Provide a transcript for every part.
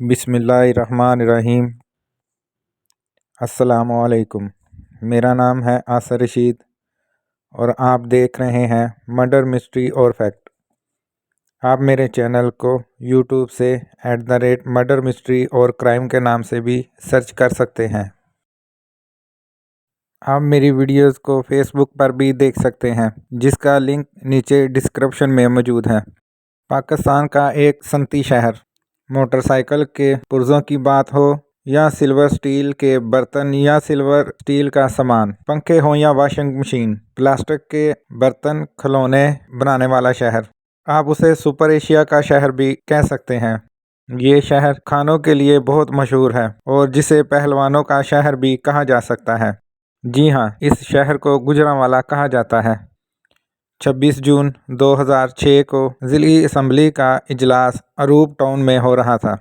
بسم اللہ الرحمن الرحیم۔ السلام علیکم، میرا نام ہے آصر رشید اور آپ دیکھ رہے ہیں مرڈر مسٹری اور فیکٹ۔ آپ میرے چینل کو یوٹیوب سے @مرڈر مسٹری اور کرائم کے نام سے بھی سرچ کر سکتے ہیں۔ آپ میری ویڈیوز کو فیس بک پر بھی دیکھ سکتے ہیں، جس کا لنک نیچے ڈسکرپشن میں موجود ہے۔ پاکستان کا ایک صنعتی شہر، موٹر سائیکل کے پرزوں کی بات ہو یا سلور سٹیل کے برتن یا سلور سٹیل کا سامان، پنکھے ہوں یا واشنگ مشین، پلاسٹک کے برتن، کھلونے بنانے والا شہر، آپ اسے سپر ایشیا کا شہر بھی کہہ سکتے ہیں۔ یہ شہر کھانوں کے لیے بہت مشہور ہے اور جسے پہلوانوں کا شہر بھی کہا جا سکتا ہے۔ جی ہاں، اس شہر کو گوجرانوالا کہا جاتا ہے۔ 26 جون 2006 کو ضلعی اسمبلی کا اجلاس اروپ ٹاؤن میں ہو رہا تھا۔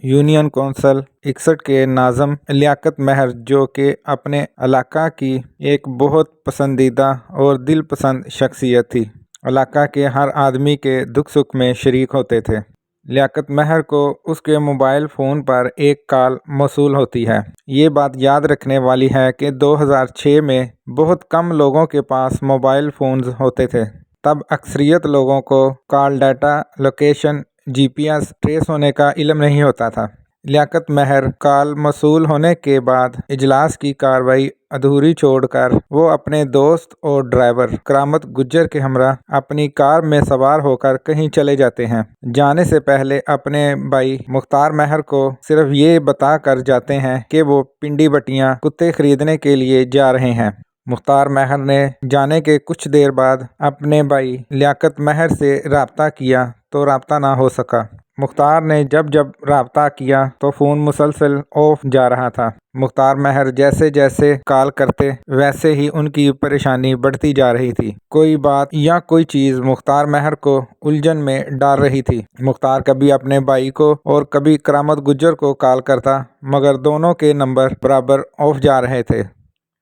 یونین کونسل 61 کے ناظم لیاقت مہر، جو کہ اپنے علاقہ کی ایک بہت پسندیدہ اور دل پسند شخصیت تھی، علاقہ کے ہر آدمی کے دکھ سکھ میں شریک ہوتے تھے۔ لیاقت مہر کو اس کے موبائل فون پر ایک کال موصول ہوتی ہے۔ یہ بات یاد رکھنے والی ہے کہ 2006 میں بہت کم لوگوں کے پاس موبائل فونز ہوتے تھے۔ تب اکثریت لوگوں کو کال ڈیٹا، لوکیشن، GPS ٹریس ہونے کا علم نہیں ہوتا تھا۔ لیاقت مہر کال موصول ہونے کے بعد اجلاس کی کارروائی ادھوری چھوڑ کر وہ اپنے دوست اور ڈرائیور کرامت گجر کے ہمراہ اپنی کار میں سوار ہو کر کہیں چلے جاتے ہیں۔ جانے سے پہلے اپنے بھائی مختار مہر کو صرف یہ بتا کر جاتے ہیں کہ وہ پنڈی بٹیاں کتے خریدنے کے لیے جا رہے ہیں۔ مختار مہر نے جانے کے کچھ دیر بعد اپنے بھائی لیاقت مہر سے رابطہ کیا تو رابطہ نہ ہو سکا۔ مختار نے جب رابطہ کیا تو فون مسلسل آف جا رہا تھا۔ مختار مہر جیسے جیسے کال کرتے ویسے ہی ان کی پریشانی بڑھتی جا رہی تھی۔ کوئی بات یا کوئی چیز مختار مہر کو الجھن میں ڈال رہی تھی۔ مختار کبھی اپنے بھائی کو اور کبھی کرامت گجر کو کال کرتا، مگر دونوں کے نمبر برابر آف جا رہے تھے۔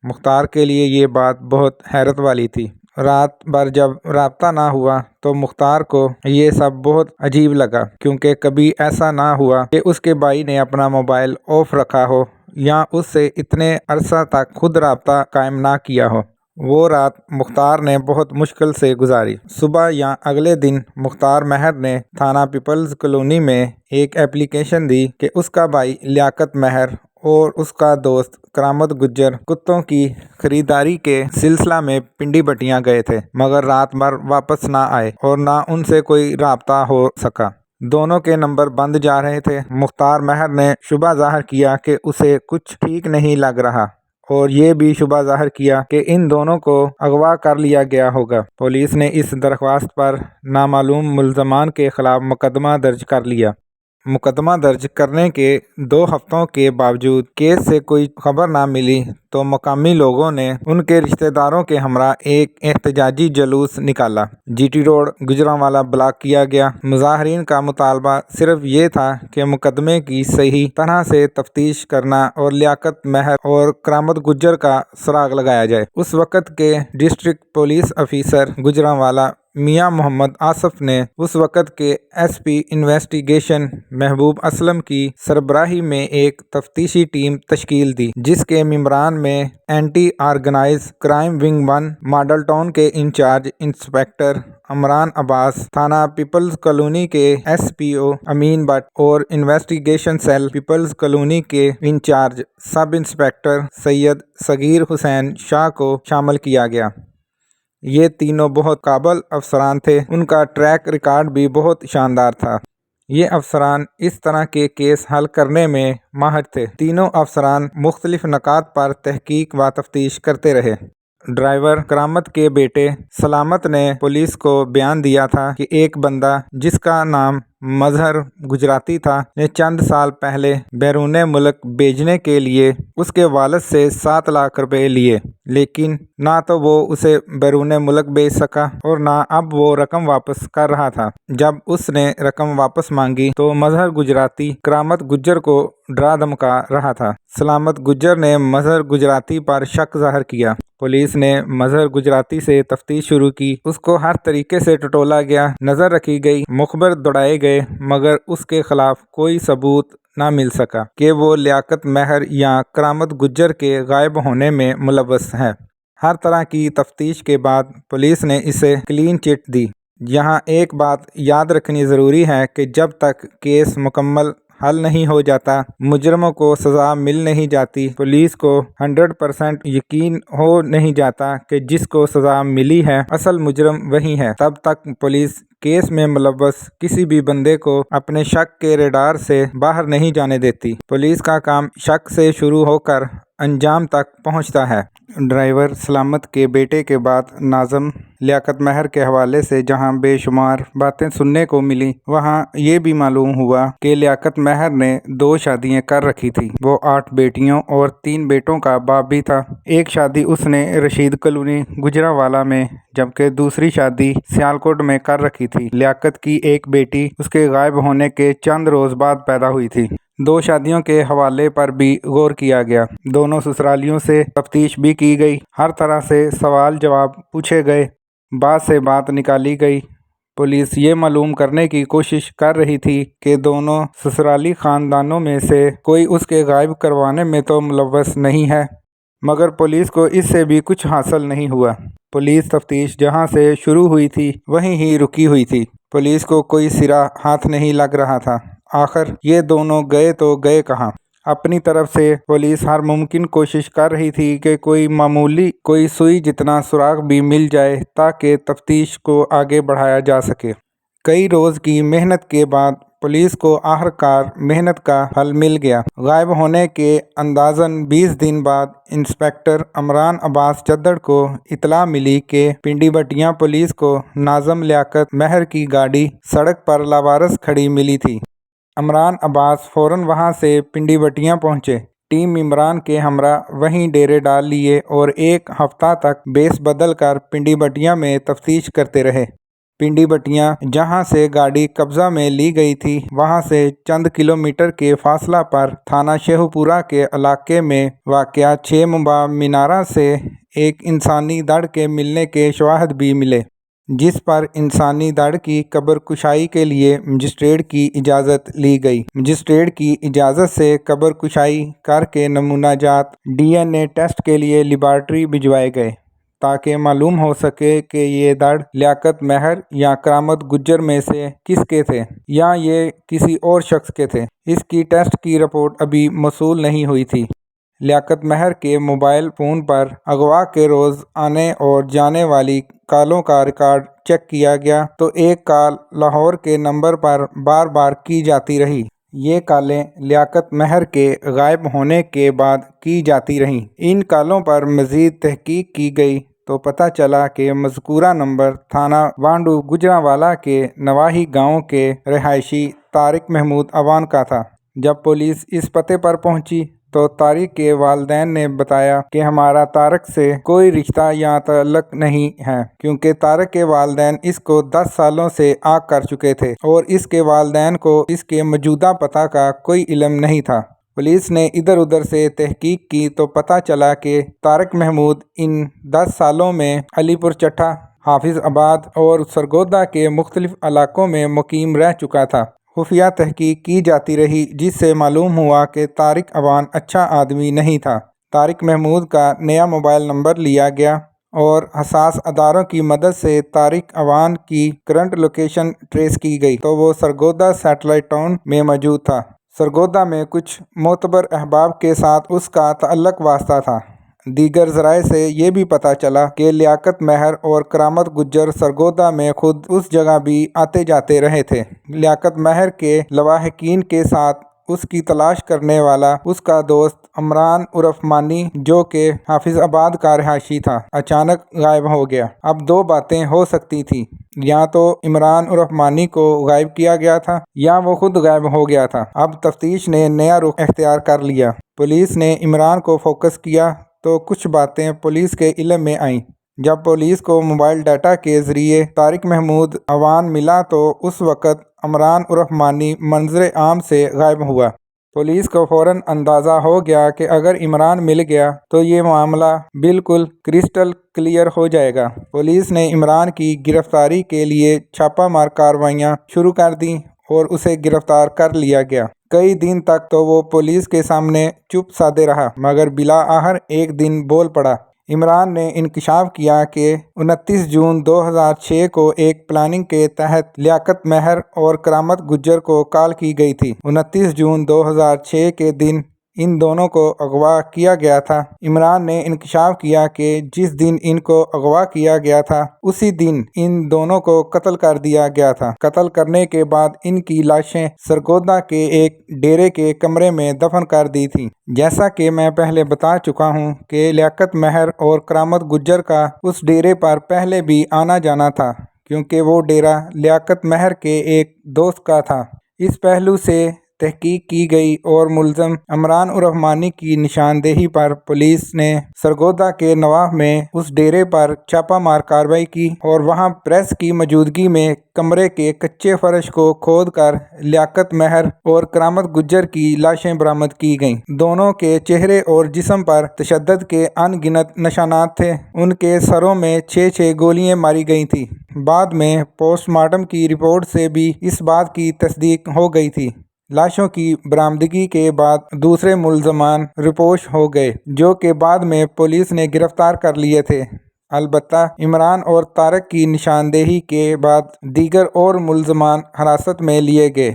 مختار کے لیے یہ بات بہت حیرت والی تھی۔ رات بھر جب رابطہ نہ ہوا تو مختار کو یہ سب بہت عجیب لگا، کیونکہ کبھی ایسا نہ ہوا کہ اس کے بھائی نے اپنا موبائل آف رکھا ہو یا اس سے اتنے عرصہ تک خود رابطہ قائم نہ کیا ہو۔ وہ رات مختار نے بہت مشکل سے گزاری۔ صبح یا اگلے دن مختار مہر نے تھانہ پیپلز کالونی میں ایک اپلیکیشن دی کہ اس کا بھائی لیاقت مہر اور اس کا دوست کرامت گجر کتوں کی خریداری کے سلسلہ میں پنڈی بٹیاں گئے تھے، مگر رات بھر واپس نہ آئے اور نہ ان سے کوئی رابطہ ہو سکا۔ دونوں کے نمبر بند جا رہے تھے۔ مختار مہر نے شبہ ظاہر کیا کہ اسے کچھ ٹھیک نہیں لگ رہا اور یہ بھی شبہ ظاہر کیا کہ ان دونوں کو اغوا کر لیا گیا ہوگا۔ پولیس نے اس درخواست پر نامعلوم ملزمان کے خلاف مقدمہ درج کر لیا۔ مقدمہ درج کرنے کے 2 ہفتوں کے باوجود کیس سے کوئی خبر نہ ملی تو مقامی لوگوں نے ان کے رشتہ داروں کے ہمراہ ایک احتجاجی جلوس نکالا۔ GT روڈ گوجرانوالا بلاک کیا گیا۔ مظاہرین کا مطالبہ صرف یہ تھا کہ مقدمے کی صحیح طرح سے تفتیش کرنا اور لیاقت مہر اور کرامت گجر کا سراغ لگایا جائے۔ اس وقت کے ڈسٹرکٹ پولیس افیسر گوجرانوالا میاں محمد آصف نے اس وقت کے SP انویسٹیگیشن محبوب اسلم کی سربراہی میں ایک تفتیشی ٹیم تشکیل دی، جس کے ممبران میں anti organize crime wing 1 Model Town کے انچارج انسپکٹر عمران عباس، تھانہ پیپلز کالونی کے SPO امین بٹ اور انویسٹیگیشن سیل پیپلز کالونی کے incharge sub inspector Syed Sagheer Hussain شاہ کو شامل کیا گیا۔ یہ تینوں بہت قابل افسران تھے۔ ان کا ٹریک ریکارڈ بھی بہت شاندار تھا۔ یہ افسران اس طرح کے کیس حل کرنے میں ماہر تھے۔ تینوں افسران مختلف نکات پر تحقیق و تفتیش کرتے رہے۔ ڈرائیور کرامت کے بیٹے سلامت نے پولیس کو بیان دیا تھا کہ ایک بندہ جس کا نام مظہر گجراتی تھا نے چند سال پہلے بیرون ملک بھیجنے کے لیے اس کے والد سے 7 لاکھ روپے لیے، لیکن نہ تو وہ اسے بیرون ملک بھیج سکا اور نہ اب وہ رقم واپس کر رہا تھا۔ جب اس نے رقم واپس مانگی تو مظہر گجراتی کرامت گجر کو ڈرا دھمکا رہا تھا۔ سلامت گجر نے مظہر گجراتی پر شک ظاہر کیا۔ پولیس نے مظہر گجراتی سے تفتیش شروع کی۔ اس کو ہر طریقے سے ٹٹولا گیا، نظر رکھی گئی، مخبر دوڑائے گئے، مگر اس کے خلاف کوئی ثبوت نہ مل سکا کہ وہ لیاقت مہر یا کرامت گجر کے غائب ہونے میں ملوث ہے۔ ہر طرح کی تفتیش کے بعد پولیس نے اسے کلین چٹ دی۔ یہاں ایک بات یاد رکھنی ضروری ہے کہ جب تک کیس مکمل حل نہیں ہو جاتا، مجرموں کو سزا مل نہیں جاتی، پولیس کو 100% یقین ہو نہیں جاتا کہ جس کو سزا ملی ہے اصل مجرم وہی ہے، تب تک پولیس کیس میں ملوث کسی بھی بندے کو اپنے شک کے ریڈار سے باہر نہیں جانے دیتی۔ پولیس کا کام شک سے شروع ہو کر انجام تک پہنچتا ہے۔ ڈرائیور سلامت کے بیٹے کے بعد ناظم لیاقت مہر کے حوالے سے جہاں بے شمار باتیں سننے کو ملی، وہاں یہ بھی معلوم ہوا کہ لیاقت مہر نے 2 شادیاں کر رکھی تھی۔ وہ 8 بیٹیوں اور 3 بیٹوں کا باپ بھی تھا۔ ایک شادی اس نے رشید کالونی گجرانوالہ میں، جبکہ دوسری شادی سیالکوٹ میں کر رکھی تھی۔ لیاقت کی ایک بیٹی اس کے غائب ہونے کے چند روز بعد پیدا ہوئی تھی۔ 2 شادیوں کے حوالے پر بھی غور کیا گیا۔ دونوں سسرالیوں سے تفتیش بھی کی گئی، ہر طرح سے سوال جواب پوچھے گئے، بات سے بات نکالی گئی۔ پولیس یہ معلوم کرنے کی کوشش کر رہی تھی کہ دونوں سسرالی خاندانوں میں سے کوئی اس کے غائب کروانے میں تو ملوث نہیں ہے، مگر پولیس کو اس سے بھی کچھ حاصل نہیں ہوا۔ پولیس تفتیش جہاں سے شروع ہوئی تھی وہیں ہی رکی ہوئی تھی۔ پولیس کو کوئی سرا ہاتھ نہیں لگ رہا تھا۔ آخر یہ دونوں گئے تو گئے کہاں؟ اپنی طرف سے پولیس ہر ممکن کوشش کر رہی تھی کہ کوئی سوئی جتنا سراغ بھی مل جائے تاکہ تفتیش کو آگے بڑھایا جا سکے۔ کئی روز کی محنت کے بعد پولیس کو آخرکار محنت کا پھل مل گیا۔ غائب ہونے کے اندازاً 20 دن بعد انسپکٹر عمران عباس چدر کو اطلاع ملی کہ پنڈی بٹیاں پولیس کو ناظم لیاقت مہر کی گاڑی سڑک پر لاوارث کھڑی ملی تھی۔ عمران عباس فوراً وہاں سے پنڈی بٹیاں پہنچے۔ ٹیم عمران کے ہمراہ وہیں ڈیرے ڈال لیے اور ایک ہفتہ تک بیس بدل کر پنڈی بٹیاں میں تفتیش کرتے رہے۔ پنڈی بٹیاں جہاں سے گاڑی قبضہ میں لی گئی تھی، وہاں سے چند کلومیٹر کے فاصلہ پر تھانہ شیخو پورہ کے علاقے میں واقع 6 ممبا مینارہ سے ایک انسانی دڑ کے ملنے کے شواہد بھی ملے، جس پر انسانی دڑ کی قبر کشائی کے لیے مجسٹریٹ کی اجازت لی گئی۔ مجسٹریٹ کی اجازت سے قبر کشائی کر کے نمونہ جات DNA ٹیسٹ کے لیے لیبارٹری بھجوائے گئے تاکہ معلوم ہو سکے کہ یہ دڑ لیاقت مہر یا کرامت گجر میں سے کس کے تھے یا یہ کسی اور شخص کے تھے۔ اس کی ٹیسٹ کی رپورٹ ابھی موصول نہیں ہوئی تھی۔ لیاقت مہر کے موبائل فون پر اغوا کے روز آنے اور جانے والی کالوں کا ریکارڈ چیک کیا گیا تو ایک کال لاہور کے نمبر پر بار بار کی جاتی رہی۔ یہ کالیں لیاقت مہر کے غائب ہونے کے بعد کی جاتی رہیں۔ ان کالوں پر مزید تحقیق کی گئی تو پتہ چلا کہ مذکورہ نمبر تھانہ وانڈو گجرانوالہ کے نواحی گاؤں کے رہائشی طارق محمود عوان کا تھا۔ جب پولیس اس پتے پر پہنچی تو طارق کے والدین نے بتایا کہ ہمارا طارق سے کوئی رشتہ یا تعلق نہیں ہے، کیونکہ طارق کے والدین اس کو 10 سالوں سے آگ کر چکے تھے اور اس کے والدین کو اس کے موجودہ پتہ کا کوئی علم نہیں تھا۔ پولیس نے ادھر ادھر سے تحقیق کی تو پتہ چلا کہ طارق محمود ان 10 سالوں میں علی پور چٹھا، حافظ آباد اور سرگودا کے مختلف علاقوں میں مقیم رہ چکا تھا۔ خفیہ تحقیق کی جاتی رہی جس سے معلوم ہوا کہ طارق عوان اچھا آدمی نہیں تھا۔ طارق محمود کا نیا موبائل نمبر لیا گیا اور حساس اداروں کی مدد سے طارق عوان کی کرنٹ لوکیشن ٹریس کی گئی تو وہ سرگودا سیٹلائٹ ٹاؤن میں موجود تھا۔ سرگودا میں کچھ معتبر احباب کے ساتھ اس کا تعلق واسطہ تھا۔ دیگر ذرائع سے یہ بھی پتہ چلا کہ لیاقت مہر اور کرامت گجر سرگودا میں خود اس جگہ بھی آتے جاتے رہے تھے۔ لیاقت مہر کے لواحقین کے ساتھ اس کی تلاش کرنے والا اس کا دوست عمران عرف مانی، جو کہ حافظ آباد کا رہائشی تھا، اچانک غائب ہو گیا۔ اب 2 باتیں ہو سکتی تھیں، یا تو عمران عرف مانی کو غائب کیا گیا تھا یا وہ خود غائب ہو گیا تھا۔ اب تفتیش نے نیا رخ اختیار کر لیا۔ پولیس نے عمران کو فوکس کیا تو کچھ باتیں پولیس کے علم میں آئیں۔ جب پولیس کو موبائل ڈیٹا کے ذریعے طارق محمود عوان ملا تو اس وقت عمران عرف مانی منظر عام سے غائب ہوا۔ پولیس کو فوراً اندازہ ہو گیا کہ اگر عمران مل گیا تو یہ معاملہ بالکل کرسٹل کلیئر ہو جائے گا۔ پولیس نے عمران کی گرفتاری کے لیے چھاپہ مار کارروائیاں شروع کر دیں اور اسے گرفتار کر لیا گیا۔ کئی دن تک تو وہ پولیس کے سامنے چپ سادھے رہا، مگر بالآخر ایک دن بول پڑا۔ عمران نے انکشاف کیا کہ 29 جون 2006 کو ایک پلاننگ کے تحت لیاقت مہر اور کرامت گجر کو کال کی گئی تھی۔ 29 جون 2006 کے دن ان دونوں کو اغوا کیا گیا تھا۔ عمران نے انکشاف کیا کہ جس دن ان کو اغوا کیا گیا تھا اسی دن ان دونوں کو قتل کر دیا گیا تھا۔ قتل کرنے کے بعد ان کی لاشیں سرگودا کے ایک ڈیرے کے کمرے میں دفن کر دی تھیں۔ جیسا کہ میں پہلے بتا چکا ہوں کہ لیاقت مہر اور کرامت گجر کا اس ڈیرے پر پہلے بھی آنا جانا تھا، کیونکہ وہ ڈیرہ لیاقت مہر کے ایک دوست کا تھا۔ اس پہلو سے تحقیق کی گئی اور ملزم عمران عرف مانی کی نشاندہی پر پولیس نے سرگودا کے نواح میں اس ڈیرے پر چھاپہ مار کارروائی کی اور وہاں پریس کی موجودگی میں کمرے کے کچے فرش کو کھود کر لیاقت مہر اور کرامت گجر کی لاشیں برآمد کی گئیں۔ دونوں کے چہرے اور جسم پر تشدد کے ان گنت نشانات تھے۔ ان کے سروں میں 6 گولیاں ماری گئی تھیں۔ بعد میں پوسٹ مارٹم کی رپورٹ سے بھی اس بات کی تصدیق ہو گئی تھی۔ لاشوں کی برآمدگی کے بعد دوسرے ملزمان روپوش ہو گئے، جو کہ بعد میں پولیس نے گرفتار کر لیے تھے۔ البتہ عمران اور طارق کی نشاندہی کے بعد دیگر اور ملزمان حراست میں لیے گئے۔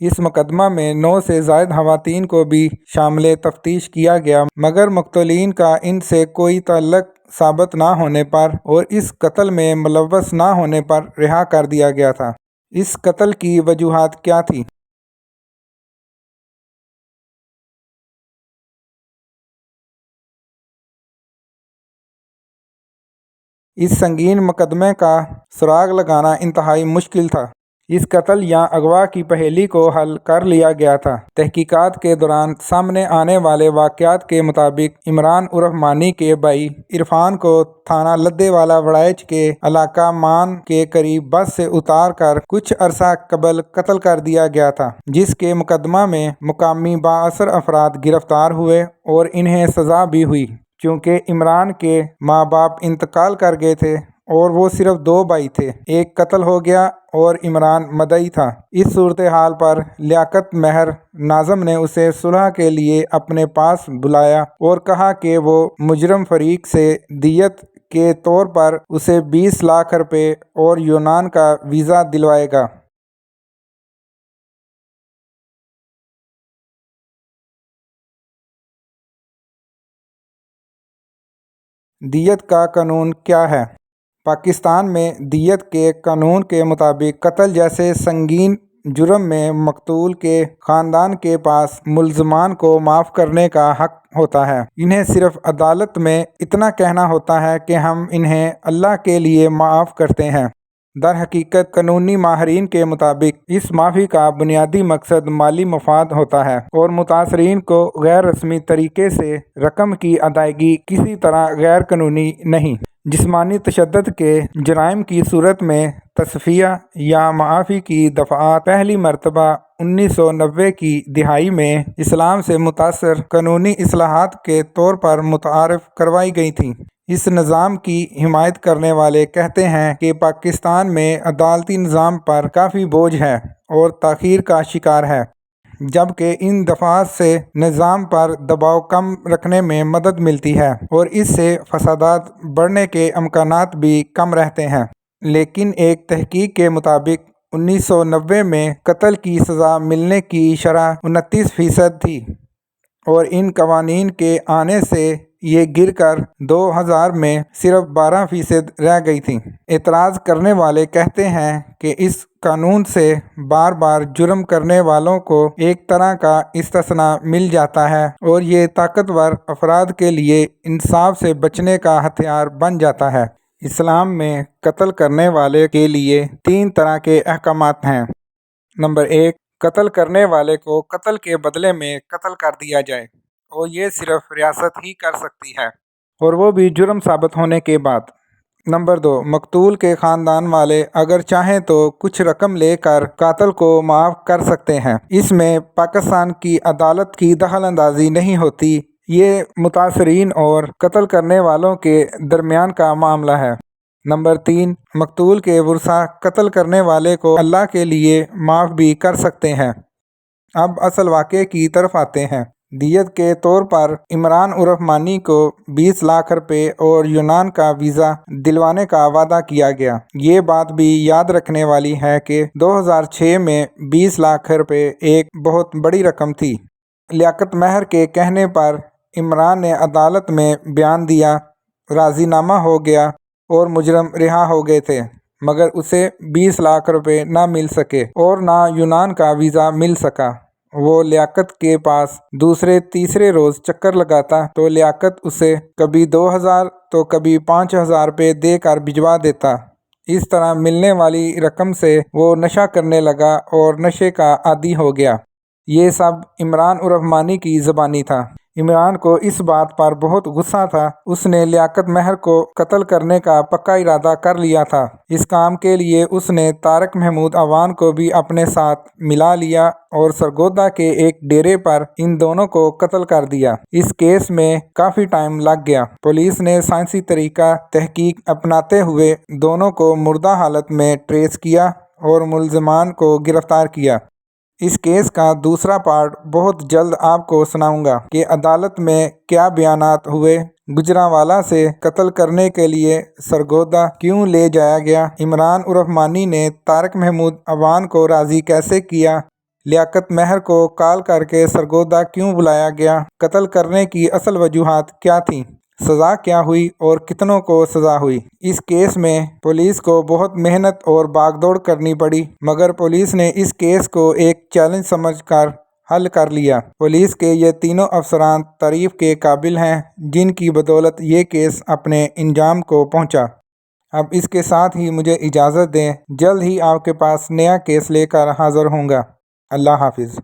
اس مقدمہ میں 9 سے زائد خواتین کو بھی شامل تفتیش کیا گیا، مگر مقتولین کا ان سے کوئی تعلق ثابت نہ ہونے پر اور اس قتل میں ملوث نہ ہونے پر رہا کر دیا گیا تھا۔ اس قتل کی وجوہات کیا تھیں؟ اس سنگین مقدمے کا سراغ لگانا انتہائی مشکل تھا۔ اس قتل یا اغوا کی پہیلی کو حل کر لیا گیا تھا۔ تحقیقات کے دوران سامنے آنے والے واقعات کے مطابق عمران عرف مانی کے بھائی عرفان کو تھانہ لدھے والا وڑائچ کے علاقہ مان کے قریب بس سے اتار کر کچھ عرصہ قبل قتل کر دیا گیا تھا، جس کے مقدمہ میں مقامی بااثر افراد گرفتار ہوئے اور انہیں سزا بھی ہوئی۔ چونکہ عمران کے ماں باپ انتقال کر گئے تھے اور وہ صرف 2 بھائی تھے، ایک قتل ہو گیا اور عمران مدعی تھا۔ اس صورتحال پر لیاقت مہر ناظم نے اسے صلح کے لیے اپنے پاس بلایا اور کہا کہ وہ مجرم فریق سے دیت کے طور پر اسے 20 لاکھ روپے اور یونان کا ویزا دلوائے گا۔ دیت کا قانون کیا ہے؟ پاکستان میں دیت کے قانون کے مطابق قتل جیسے سنگین جرم میں مقتول کے خاندان کے پاس ملزمان کو معاف کرنے کا حق ہوتا ہے۔ انہیں صرف عدالت میں اتنا کہنا ہوتا ہے کہ ہم انہیں اللہ کے لیے معاف کرتے ہیں۔ در حقیقت قانونی ماہرین کے مطابق اس معافی کا بنیادی مقصد مالی مفاد ہوتا ہے اور متاثرین کو غیر رسمی طریقے سے رقم کی ادائیگی کسی طرح غیر قانونی نہیں۔ جسمانی تشدد کے جرائم کی صورت میں تصفیہ یا معافی کی دفعات پہلی مرتبہ 1990 کی دہائی میں اسلام سے متاثر قانونی اصلاحات کے طور پر متعارف کروائی گئی تھیں۔ اس نظام کی حمایت کرنے والے کہتے ہیں کہ پاکستان میں عدالتی نظام پر کافی بوجھ ہے اور تاخیر کا شکار ہے، جبکہ ان دفعات سے نظام پر دباؤ کم رکھنے میں مدد ملتی ہے اور اس سے فسادات بڑھنے کے امکانات بھی کم رہتے ہیں۔ لیکن ایک تحقیق کے مطابق 1990 میں قتل کی سزا ملنے کی شرح 29% تھی اور ان قوانین کے آنے سے یہ گر کر 2000 میں صرف 12% رہ گئی تھی۔ اعتراض کرنے والے کہتے ہیں کہ اس قانون سے بار بار جرم کرنے والوں کو ایک طرح کا استثناء مل جاتا ہے اور یہ طاقتور افراد کے لیے انصاف سے بچنے کا ہتھیار بن جاتا ہے۔ اسلام میں قتل کرنے والے کے لیے 3 طرح کے احکامات ہیں۔ نمبر 1، قتل کرنے والے کو قتل کے بدلے میں قتل کر دیا جائے اور یہ صرف ریاست ہی کر سکتی ہے، اور وہ بھی جرم ثابت ہونے کے بعد۔ نمبر 2، مقتول کے خاندان والے اگر چاہیں تو کچھ رقم لے کر قاتل کو معاف کر سکتے ہیں۔ اس میں پاکستان کی عدالت کی دخل اندازی نہیں ہوتی، یہ متاثرین اور قتل کرنے والوں کے درمیان کا معاملہ ہے۔ نمبر 3، مقتول کے ورثاء قتل کرنے والے کو اللہ کے لیے معاف بھی کر سکتے ہیں۔ اب اصل واقعے کی طرف آتے ہیں۔ دیت کے طور پر عمران عرف مانی کو 20 لاکھ روپے اور یونان کا ویزا دلوانے کا وعدہ کیا گیا۔ یہ بات بھی یاد رکھنے والی ہے کہ 2006 میں 20 لاکھ روپے ایک بہت بڑی رقم تھی۔ لیاقت مہر کے کہنے پر عمران نے عدالت میں بیان دیا، راضی نامہ ہو گیا اور مجرم رہا ہو گئے تھے، مگر اسے 20 لاکھ روپے نہ مل سکے اور نہ یونان کا ویزا مل سکا۔ وہ لیاقت کے پاس دوسرے تیسرے روز چکر لگاتا تو لیاقت اسے کبھی 2000 تو کبھی 5000 روپے دے کر بھجوا دیتا۔ اس طرح ملنے والی رقم سے وہ نشہ کرنے لگا اور نشے کا عادی ہو گیا۔ یہ سب عمران عرف مانی کی زبانی تھا۔ عمران کو اس بات پر بہت غصہ تھا۔ اس نے لیاقت مہر کو قتل کرنے کا پکا ارادہ کر لیا تھا۔ اس کام کے لیے اس نے طارق محمود عوان کو بھی اپنے ساتھ ملا لیا اور سرگودا کے ایک ڈیرے پر ان دونوں کو قتل کر دیا۔ اس کیس میں کافی ٹائم لگ گیا۔ پولیس نے سائنسی طریقہ تحقیق اپناتے ہوئے دونوں کو مردہ حالت میں ٹریس کیا اور ملزمان کو گرفتار کیا۔ اس کیس کا دوسرا پارٹ بہت جلد آپ کو سناؤں گا کہ عدالت میں کیا بیانات ہوئے، گجرانوالہ سے قتل کرنے کے لیے سرگودا کیوں لے جایا گیا، عمران عرف مانی نے طارق محمود عوان کو راضی کیسے کیا، لیاقت مہر کو کال کر کے سرگودا کیوں بلایا گیا، قتل کرنے کی اصل وجوہات کیا تھیں، سزا کیا ہوئی اور کتنوں کو سزا ہوئی۔ اس کیس میں پولیس کو بہت محنت اور بھاگ دوڑ کرنی پڑی، مگر پولیس نے اس کیس کو ایک چیلنج سمجھ کر حل کر لیا۔ پولیس کے یہ تینوں افسران تعریف کے قابل ہیں، جن کی بدولت یہ کیس اپنے انجام کو پہنچا۔ اب اس کے ساتھ ہی مجھے اجازت دیں، جلد ہی آپ کے پاس نیا کیس لے کر حاضر ہوں گا۔ اللہ حافظ۔